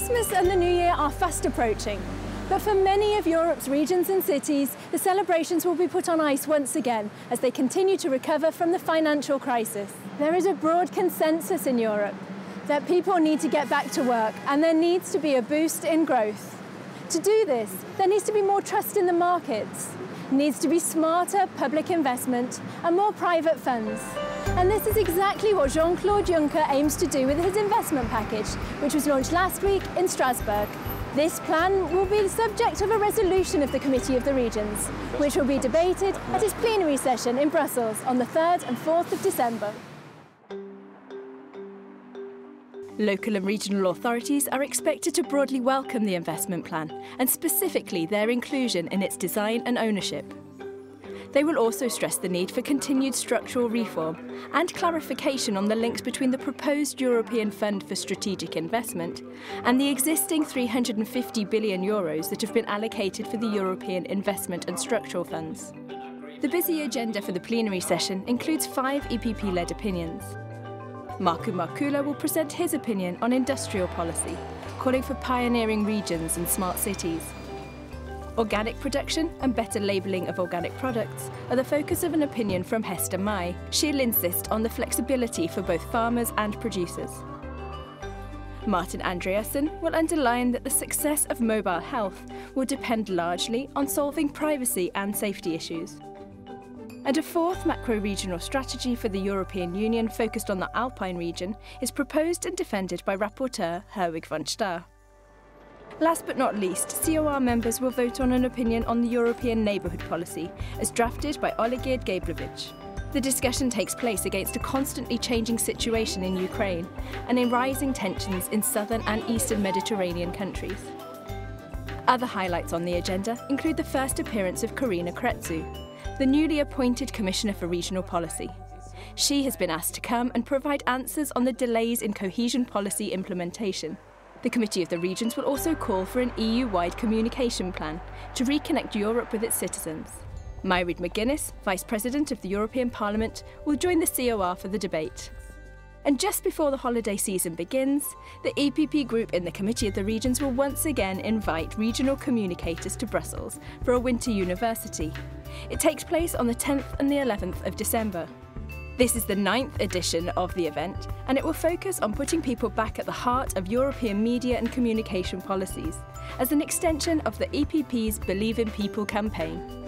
Christmas and the New Year are fast approaching, but for many of Europe's regions and cities, the celebrations will be put on ice once again as they continue to recover from the financial crisis. There is a broad consensus in Europe that people need to get back to work and there needs to be a boost in growth. To do this, there needs to be more trust in the markets, needs to be smarter public investment and more private funds. And this is exactly what Jean-Claude Juncker aims to do with his investment package, which was launched last week in Strasbourg. This plan will be the subject of a resolution of the Committee of the Regions, which will be debated at its plenary session in Brussels on the 3rd and 4th of December. Local and regional authorities are expected to broadly welcome the investment plan, and specifically their inclusion in its design and ownership. They will also stress the need for continued structural reform and clarification on the links between the proposed European Fund for Strategic Investment and the existing €350 billion that have been allocated for the European Investment and Structural Funds. The busy agenda for the plenary session includes 5 EPP-led opinions. Markku Markkula will present his opinion on industrial policy, calling for pioneering regions and smart cities. Organic production and better labelling of organic products are the focus of an opinion from Hester Mai. She'll insist on the flexibility for both farmers and producers. Martin Andreasen will underline that the success of mobile health will depend largely on solving privacy and safety issues. And a 4th macro-regional strategy for the European Union focused on the Alpine region is proposed and defended by Rapporteur Herwig van Staar. Last but not least, CoR members will vote on an opinion on the European Neighbourhood Policy, as drafted by Olegid Gabrielevich. The discussion takes place against a constantly changing situation in Ukraine and in rising tensions in southern and eastern Mediterranean countries. Other highlights on the agenda include the first appearance of Corina Crețu, the newly appointed Commissioner for Regional Policy. She has been asked to come and provide answers on the delays in cohesion policy implementation. The Committee of the Regions will also call for an EU-wide communication plan to reconnect Europe with its citizens. Mairead McGuinness, Vice President of the European Parliament, will join the CoR for the debate. And just before the holiday season begins, the EPP Group in the Committee of the Regions will once again invite regional communicators to Brussels for a winter university. It takes place on the 10th and the 11th of December. This is the 9th edition of the event, and it will focus on putting people back at the heart of European media and communication policies, as an extension of the EPP's Believe in People campaign.